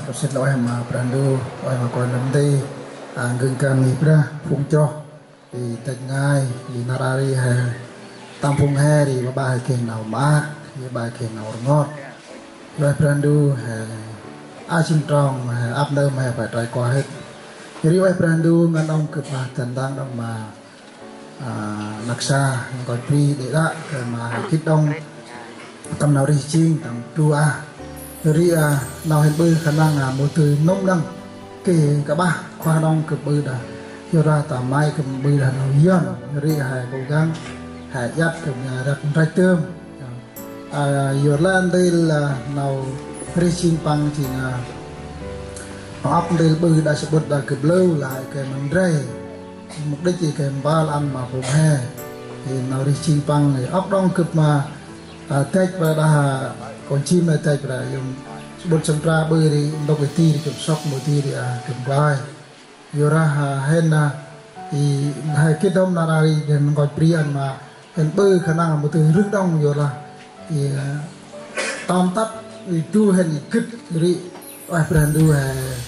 กับสิทธิ์เราให้มาปรันดูให้มาก่อนลำดีเงินการมีพระพุงจอthì tận ngay thì narari hè tam phung hè thì bài kèn nào má thì bài kèn nào ngót rồi prandu hè ai chim tròn hè áp nơ hè phải trải qua hết thì vậy prandu ngân ông cực mà tận đang đông mà nặc xa còn pri để đã mà kích đông tầm nào đi chiên tầm tua rồi nào hết bơi khả năng một từ nông đăng kể cả ba khoa đông cực bơi đã cho ra tầm mai cực bơi là nào yên rồi hải cố gắng hải dắt cực đặt trái tôm giờ lên đây là nào racing pang thì là họ ấp đây bơi đã sẽ bật đã cực lâu lại cái mình rây mục đích chỉ cái ba ăn mà phụng hè thì nào racing pang thì ấp đông cực mà tech và đã còn chim là tech là dùng bột sâm tra bơi đi đâu cái ti chụp sóc một ti thì chụp vai giờ ra hen là thì hai cái đông là đi đến gọi prian mà hen bơi khả năng một từ rất đông giờ là thì tóm tắt thì tu hen kích thì ai brand du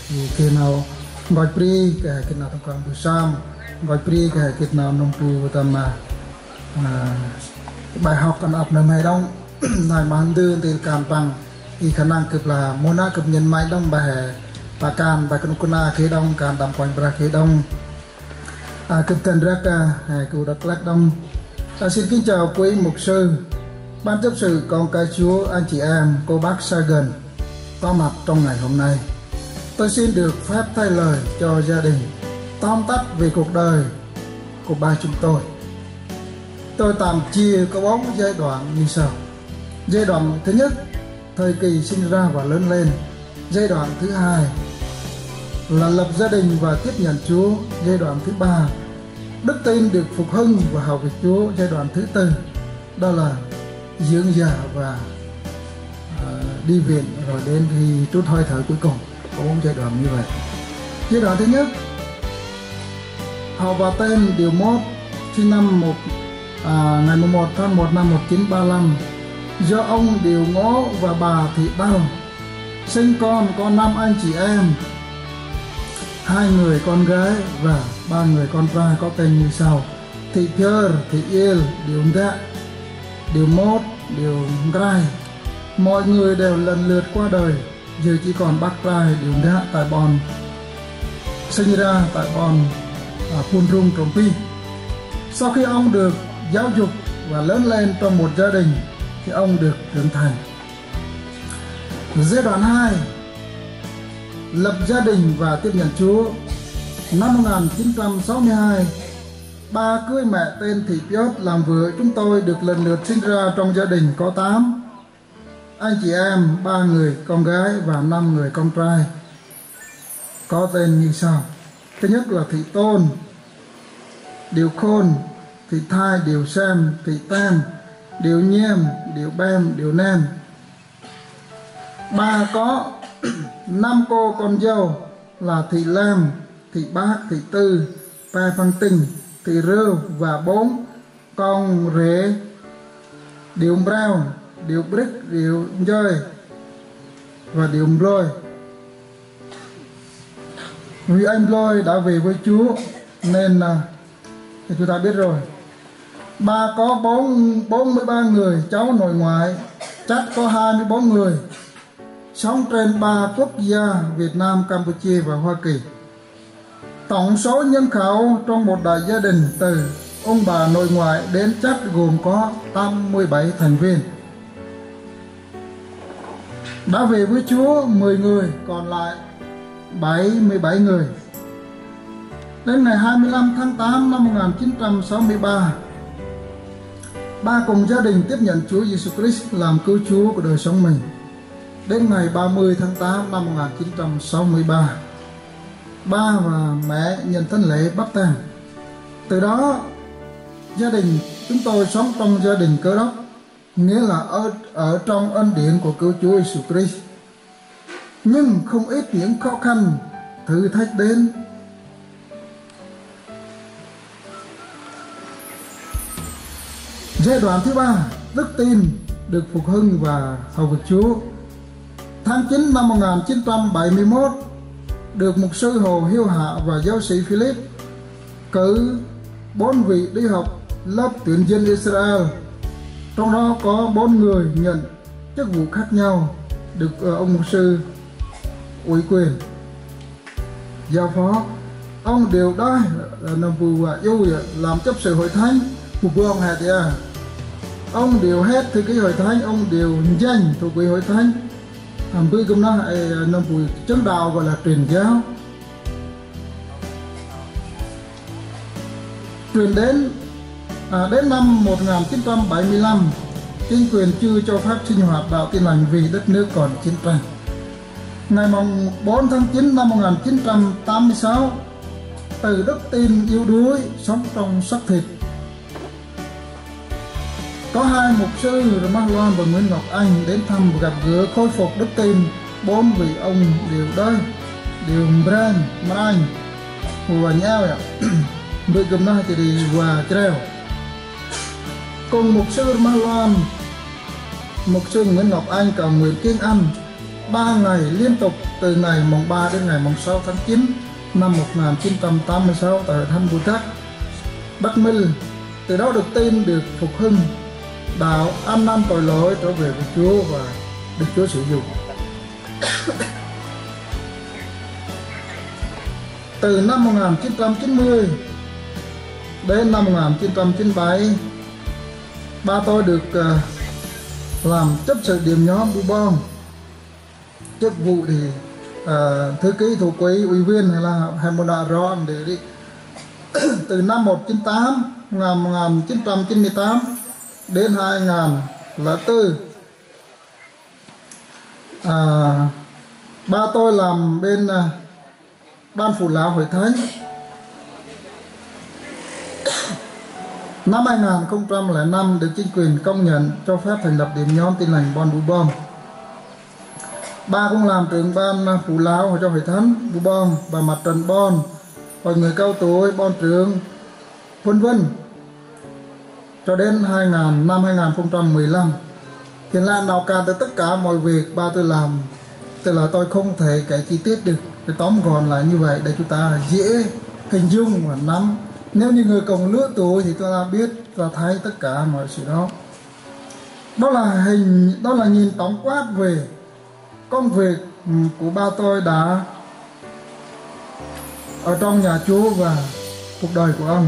thì cái nào gọi pri cái nào trong quan du sam gọi pri cái nào nông tu tâm mà bài học cần áp nằm hay đông này mà đưa từ cam bằng thì khả năng cực là môn á cực nhân máy đông bài bà cam bài con na khế đông cam đầm quanh bà khế đông cực thần rất cụ đặc lắc đông xin kính chào quý mục sư ban chấp sự con cái Chúa anh chị em cô bác xa gần có mặt trong ngày hôm nay. Tôi xin được phép thay lời cho gia đình tóm tắt về cuộc đời của ba chúng tôi. Tôi tạm chia có 4 giai đoạn như sau. Giai đoạn thứ nhất, thời kỳ sinh ra và lớn lên. Giai đoạn thứ hai là lập gia đình và tiếp nhận Chúa. Giai đoạn thứ ba, đức tin được phục hưng và hầu việc Chúa. Giai đoạn thứ tư, đó là dưỡng già và đi viện rồi đến khi trút hơi thở cuối cùng. Có 4 giai đoạn như vậy. Giai đoạn thứ nhất, họ và tên Điều Mót sinh năm ngày 11 tháng 1 năm 1935 do ông Điều Ngó và bà Thị Đào sinh con có 5 anh chị em, 2 người con gái và 3 người con trai có tên như sau: Thị Phơ, Thị Yêu, Điều Đạ, Điều Mót, Điều Grai. Mọi người đều lần lượt qua đời, giờ chỉ còn bác trai Điều Đạ tại Bon sinh ra tại Bon Phun Rung Trồng Pi. Sau khi ông được giáo dục và lớn lên trong một gia đình thì ông được trưởng thành. Giai đoạn 2, lập gia đình và tiếp nhận Chúa. Năm 1962, ba cưới mẹ tên Thị Piốt làm vợ chúng tôi được lần lượt sinh ra trong gia đình có 8 anh chị em, 3 người con gái và 5 người con trai có tên như sau. Thứ nhất là Thị Tôn, Điều Khôn, Thị Thai, Điều Xem, Thị Tem, Điều Nhiêm, Điều Bem, Điều Nem. Bà có 5 cô con dâu là Thị Lam, Thị Bác, Thị Tư, Pa Phan Tinh, Thị Rêu và 4 con rể Điều Brown, Điều Brick, Điều Dơi và Điều Lôi. Vì anh Lôi đã về với Chúa nên thì chúng ta biết rồi. Bà có 43 người cháu nội ngoại, chắc có 24 người, sống trên 3 quốc gia Việt Nam, Campuchia và Hoa Kỳ. Tổng số nhân khẩu trong một đại gia đình từ ông bà nội ngoại đến chắc gồm có 87 thành viên. Đã về với Chúa 10 người, còn lại 77 người. Đến ngày 25 tháng 8 năm 1963, ba cùng gia đình tiếp nhận Chúa Giêsu Christ làm cứu Chúa của đời sống mình. Đến ngày 30 tháng 8 năm 1963, ba và mẹ nhận thánh lễ báp têm. Từ đó, gia đình chúng tôi sống trong gia đình Cơ Đốc, nghĩa là ở trong ân điển của cứu Chúa Giêsu Christ. Nhưng không ít những khó khăn, thử thách đến. Giai đoạn thứ ba, đức tin được phục hưng và hầu việc Chúa. Tháng 9 năm 1971, được mục sư Hồ Hiếu Hạ và giáo sĩ Philip cử 4 vị đi học lớp tuyển dân Israel. Trong đó có 4 người nhận chức vụ khác nhau được ông mục sư ủy quyền giao phó. Ông đều đai làm vụ yêu làm chấp sự hội thánh một vương hạt ya. Ông đều hết thư ký hội thánh, ông đều danh thuộc về hội thánh. Hàm bư cũng nói làm vụ chứng đạo gọi là truyền giáo. Truyền đến năm 1975, chính quyền chưa cho phép sinh hoạt đạo Tin Lành vì đất nước còn chiến tranh. Ngày 4 tháng 9 năm 1986, từ đức tin yếu đuối sống trong xác thịt, có 2 mục sư Mark Loan và Nguyễn Ngọc Anh đến thăm và gặp gỡ khôi phục đức tin. 4 vị ông đều đôi đều brand Anh và nhau bị cầm na thì đi và treo. Cùng mục sư Mark Loan, mục sư Nguyễn Ngọc Anh cầu nguyện kiêng ăn 3 ngày liên tục từ ngày mùng 3 đến ngày mùng 6 tháng 9 năm 1986 tại Thánh Bù Trắc, Bắc Minh. Từ đó được tin được phục hưng, đạo ăn năn tội lỗi trở về với Chúa và được Chúa sử dụng. Từ năm 1990 đến năm 1997, ba tôi được làm chấp sự điểm nhóm Bu Bon. Chức vụ thì thư ký thủ quỹ ủy viên hay là một đạo rõ để đi. Từ năm 1998 đến 2004, ba tôi làm bên ban phụ lão hội thánh. Năm 2005 được chính quyền công nhận cho phép thành lập điểm nhóm Tin Lành Bon Bu Bon. Ba cũng làm trưởng ban phụ lão cho hội thánh Bu Bon và mặt trận Bon, và người cao tuổi Bon trưởng, vân vân, cho đến năm 2015. Hiện là nào cả tất cả mọi việc ba tôi làm, tức là tôi không thể kể chi tiết được, cái tóm gọn lại như vậy để chúng ta dễ hình dung và nắm. Nếu như người cùng lứa tuổi thì tôi đã biết và thấy tất cả mọi sự đó. Đó là nhìn tổng quát về công việc của ba tôi đã ở trong nhà Chúa và cuộc đời của ông.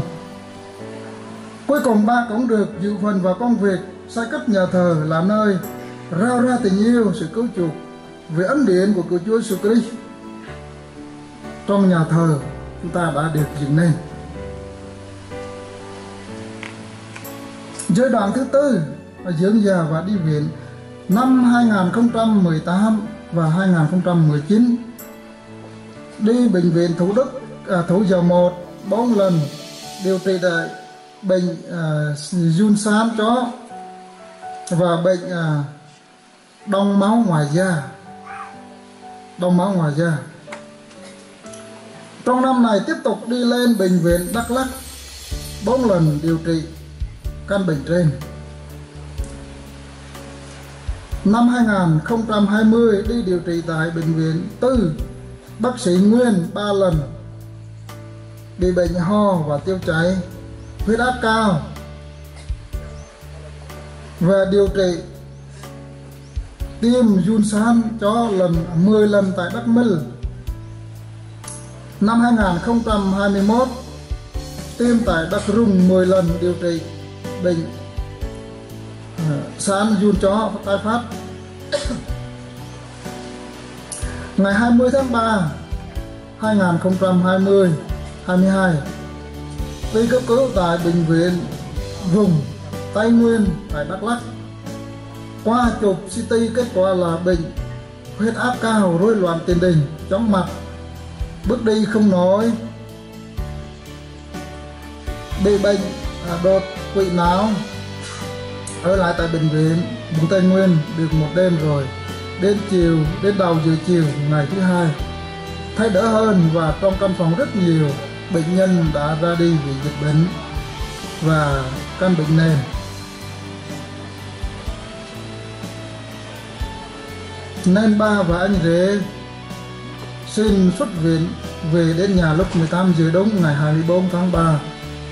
Cuối cùng ba cũng được dự phần vào công việc xây cất nhà thờ là nơi rao ra tình yêu, sự cứu chuộc về ân điển của Chúa Giêsu Christ. Trong nhà thờ chúng ta đã được dựng nên. Giai đoạn thứ tư là dưỡng già và đi viện. Năm 2018 và 2019 đi bệnh viện Thủ Đức, Thủ Dầu Một 4 lần điều trị tại bệnh giun sán chó và bệnh đông máu ngoài da. Trong năm này tiếp tục đi lên bệnh viện Đắk Lắk 4 lần điều trị căn bệnh trên. Năm 2020 đi điều trị tại bệnh viện Tư bác sĩ Nguyên 3 lần, bị bệnh ho và tiêu chảy, huyết áp cao, và điều trị tiêm giun sán cho 10 lần tại Bắc Minh. Năm 2021 tiêm tại Đắk Rung 10 lần điều trị bệnh sán giun chó tái phát. Ngày 20 tháng 3 2022 đi cấp cứu tại bệnh viện vùng Tây Nguyên tại Đắk Lắk. Qua chụp CT kết quả là bệnh huyết áp cao, rối loạn tiền đình, chóng mặt, bước đi không nổi, bị bệnh đột quỵ não. Ở lại tại bệnh viện vùng Tây Nguyên được một đêm rồi. Đến đầu giờ chiều ngày thứ hai thấy đỡ hơn, và trong căn phòng rất nhiều bệnh nhân đã ra đi vì dịch bệnh và căn bệnh nền. Nên ba và anh rể xin xuất viện về đến nhà lúc 18 giờ đúng ngày 24 tháng 3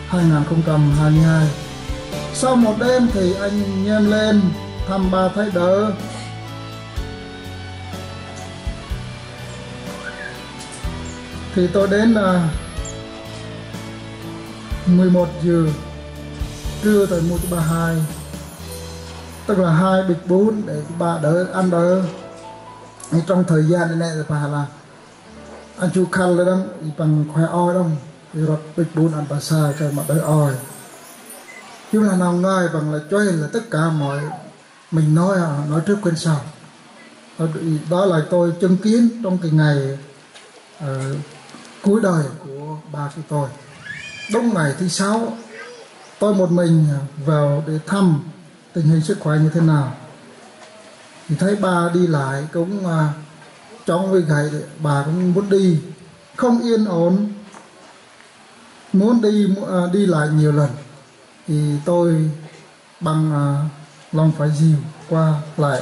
2022. Sau một đêm thì anh nhem lên thăm ba thấy đỡ. Thì tôi đến là 11 giờ trưa tôi mua cho bà 2, tức là 2 bịch bún để bà đỡ ăn đỡ. Trong thời gian này bà là anh chú khăn lên đó bằng khoai oi đâu thì rót bịch bún ăn bà xa cho mà đỡ oi. Chứ là nào ngay bằng là cho là tất cả mọi mình nói trước quên sau. Đó là tôi chứng kiến trong cái ngày cuối đời của ba của tôi. Đúng ngày thứ 6 tôi một mình vào để thăm tình hình sức khỏe như thế nào. Thì thấy ba đi lại cũng chóng với gầy, bà cũng muốn đi không yên ổn, muốn đi lại nhiều lần. Thì tôi bằng lòng phải dìu qua lại.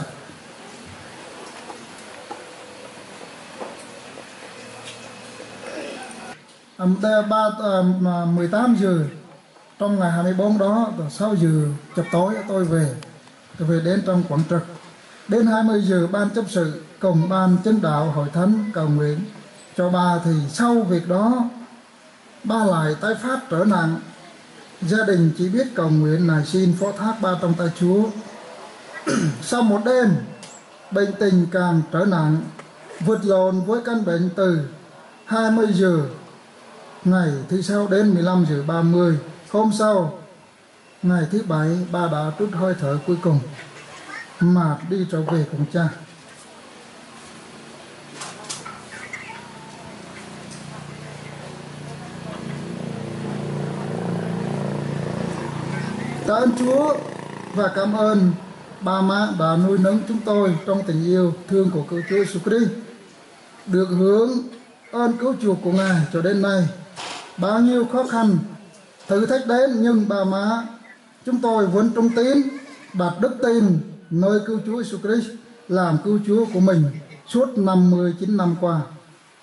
Ba 18 giờ trong ngày 24 đó, 6 giờ chập tối tôi về đến trong quảng trực. Đến 20 giờ ban chấp sự cùng ban chứng đạo hội thánh cầu nguyện cho ba. Thì sau việc đó ba lại tái phát trở nặng. Gia đình chỉ biết cầu nguyện này xin phó thác ba trong tay Chúa. Sau một đêm bệnh tình càng trở nặng, vượt lộn với căn bệnh từ 20 giờ ngày thứ 6 đến 15 giờ 30. Hôm sau ngày thứ 7 ba đã trút hơi thở cuối cùng mà đi trở về cùng cha. Tạ ơn Chúa và cảm ơn ba má đã nuôi nấng chúng tôi trong tình yêu thương của cứu Chúa Jesus Christ, được hưởng ơn cứu chuộc của Ngài cho đến nay. Bao nhiêu khó khăn thử thách đến nhưng ba má chúng tôi vẫn trung tín đặt đức tin nơi cứu Chúa Jesus Christ làm cứu Chúa của mình suốt 59 năm qua.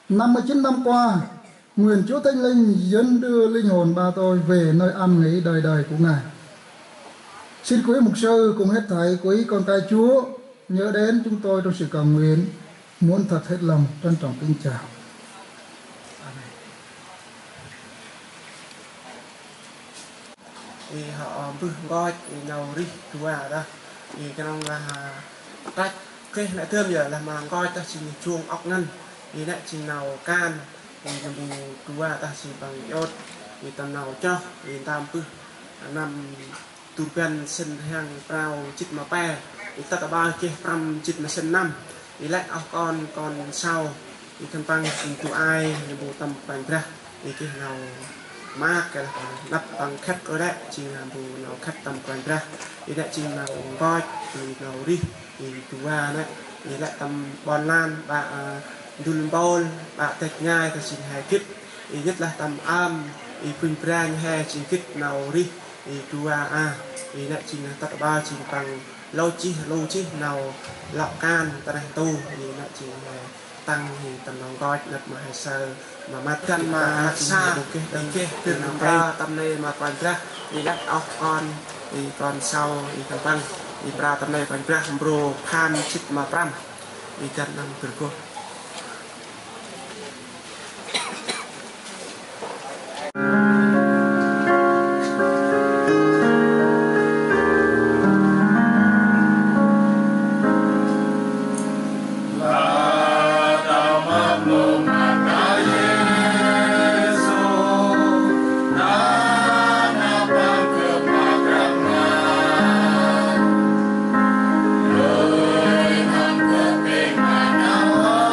59 năm qua, nguyện Chúa Thánh Linh dẫn đưa linh hồn ba tôi về nơi an nghỉ đời đời của Ngài. Xin quý mục sư cùng hết thảy quý con cái Chúa nhớ đến chúng tôi trong sự cầu nguyện, muốn thật hết lòng trân trọng kính chào. Vì họ vừa gọi nhau đi chú à đó vì cái nông là tách cái lại thơm giờ là mà gọi ta chỉ chuông ốc ngân vì lại chỉ nào can vì là bù chú à ta chỉ bằng yốt vì tầm nào cho vì tam pư nằm tụ bên sân hàng rau chít mà pe vì ta ba kia trăm chít mà sân năm vì lại ốc con sau vì thân tăng tụ ai bù tầm bằng ra vì cái nào mát cái là nắp bằng khách ở đấy chỉ là bù nào khách tầm quan ra thì lại chỉ là coi từ nào đi thì từ qua đấy thì lại tầm bòn lan bà đun bol bà tạch nhai thì chỉ hai kít thì nhất là tầm am thì quỳnh brand hai chỉ kít nào đi thì từ qua thì lại chỉ là tất ba chỉ bằng lâu chi nào lọ can ta đang tu thì lại chỉ tăng thì tầm lòng coi lập mà hay sơ mà mắt căn mà xa cái từ nó ra tâm này mà còn ra đi lắc ốc con thì còn sau thì thằng tăng thì ra tâm này còn ra bro pan chít mà pram thì cần làm từ cô. Hãy subscribe cho kênh Ghiền Mì Gõ để không bỏ lỡ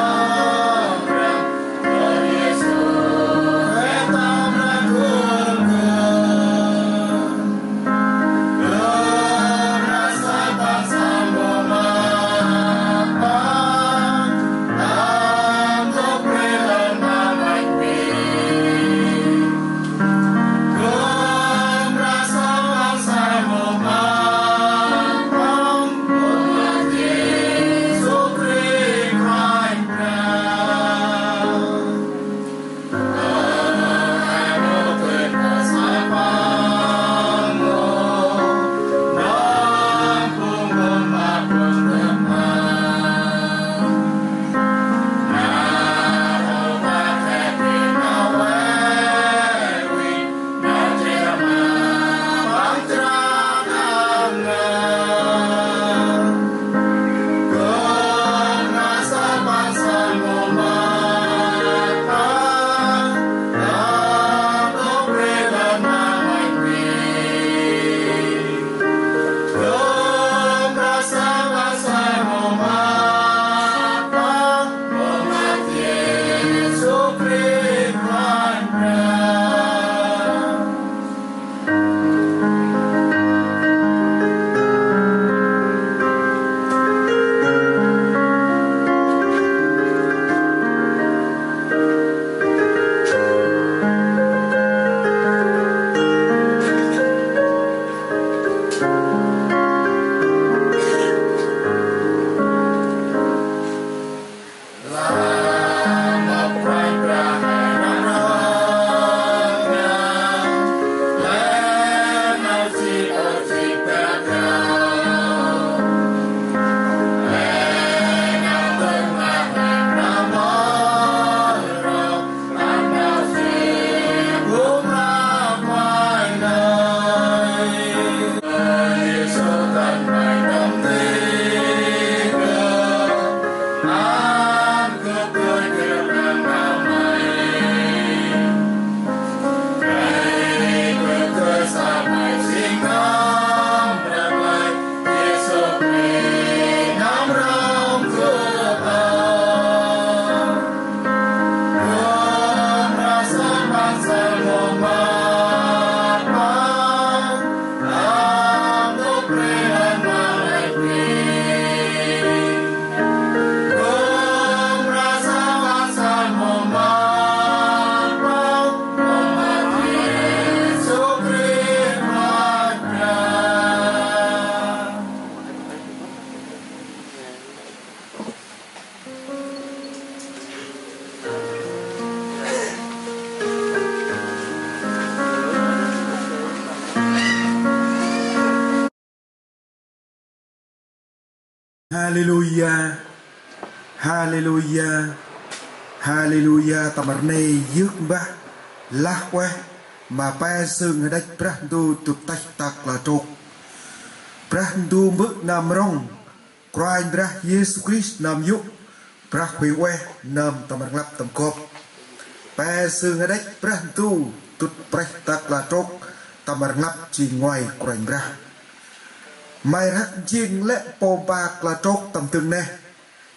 Hallelujah, Hallelujah, Hallelujah. Tamarne yuk ba lahwe mà pa sương ở đây prandu tụt tách tạc là trục prandu bước nam rong Christ ra Jesus Christ nam yuk pra hủy que nam tamar lap tam cọp pa sương ở đây prandu tụt tách tạc là trục tamar lap chỉ ngoài Christ ra mai rắc chiên lệ po bạc là trục tầm từng nè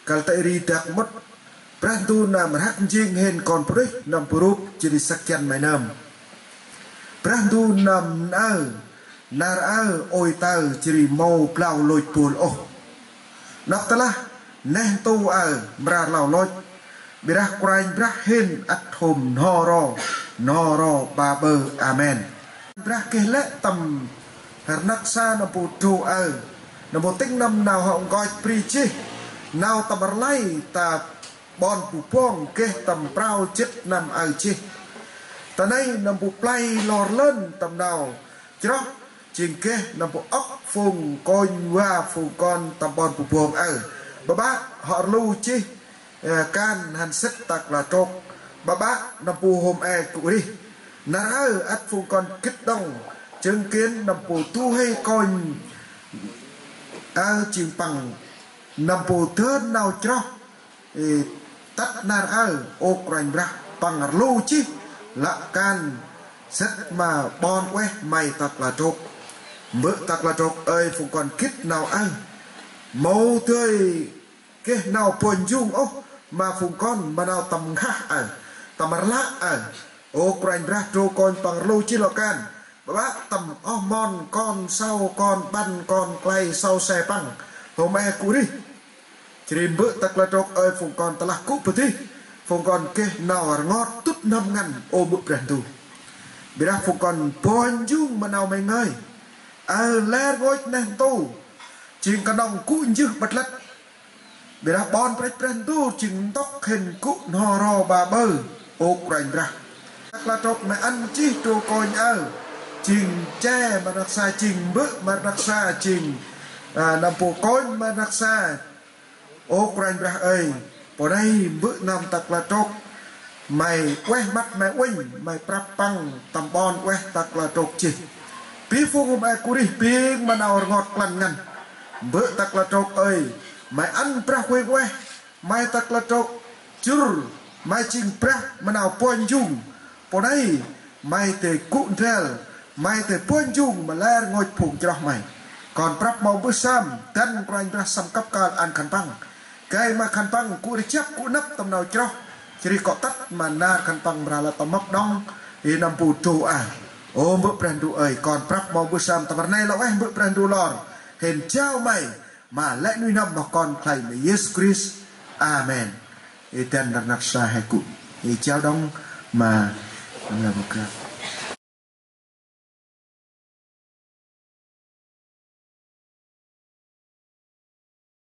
kal tay ri đặc mất prandu nam rắc chiên hen còn prik nam purup chỉ sắc chân mai nam prandu nam nar oi tao chỉ mau plau lôi pul ô nắp ta la nén tu bra lau lôi bira quay bra hen at home no ro ba bơ amen bra kê lệ tầm nắc sa na pu tu na một tính năm nào họ gọi preach nào tầm lay ta bon pu pong kê tầm prao chết năm chi ta nay nằm bộ play lò lên tầm nào chứ đó chừng kê nằm bộ ốc phùng con qua phùng con tầm bon phùng buồng bà bác họ lưu chi can hành sức tạc là trộn bà bác nằm bộ hôm cụ đi nà ắt phùng con kích động chứng kiến nằm bộ tu hay con chừng bằng nằm bộ thơn nào chứ đó tắt nà ô krành ra bằng lưu chi lạ can rất mà bon quét mày tạc là trục mỡ tạc là trục ơi phụ còn kít nào màu tươi cái nào buồn dung ô mà phụ con mà nào tầm khác tầm lạ ô quanh ra trô con bằng lô chi lọ can bác tầm mon con sau con băn con clay sau xe băng hôm nay cú đi chỉ mỡ tạc là trục ơi phụ con ta là cú bự thi phong con ke nào ngót tút 5 ngàn ô bự rèn tu bira phong con pon dung mà nào mày ngơi lê gối nè tu chừng cả đồng cũ như bật lật bira bon rèn tu chừng tóc hình cũ nò ro bà bơ ô rèn ra là trộn mày ăn chi trô coi chừng che mà đặc xa chừng bự mà đặc xa chừng nằm bộ coi mà đặc xa ô rèn ra ơi ở đây bữa năm tạc là trục mày quét mắt mày quỳnh mày prap băng tầm bon quét tạc là trục chỉ pi phu mày cú đi pi mà nào ngọt lằn ngăn bữa tạc là trục ơi mày ăn prap quê mày tạc là trục chur mày chinh prap mà nào pon dung ở đây mày te cụn theo mày te pon dung mà lẽ ngồi phụng cho mày còn prap mau bữa sam tan quanh ra sam cấp cao ăn khăn băng cái mà khăn băng cụ đi chấp cụ nắp tầm nào cho chỉ có tắt mà na khăn băng ra là tầm móc đông thì nằm bù trù ôm bữa prandu ơi còn prap mong bữa sam tầm này là anh bữa prandu lòn hình trao mày mà lẽ nuôi năm mà con thầy mày Jesus Christ amen thì tên đặt nặc xa hay cụ thì trao đông mà là một cái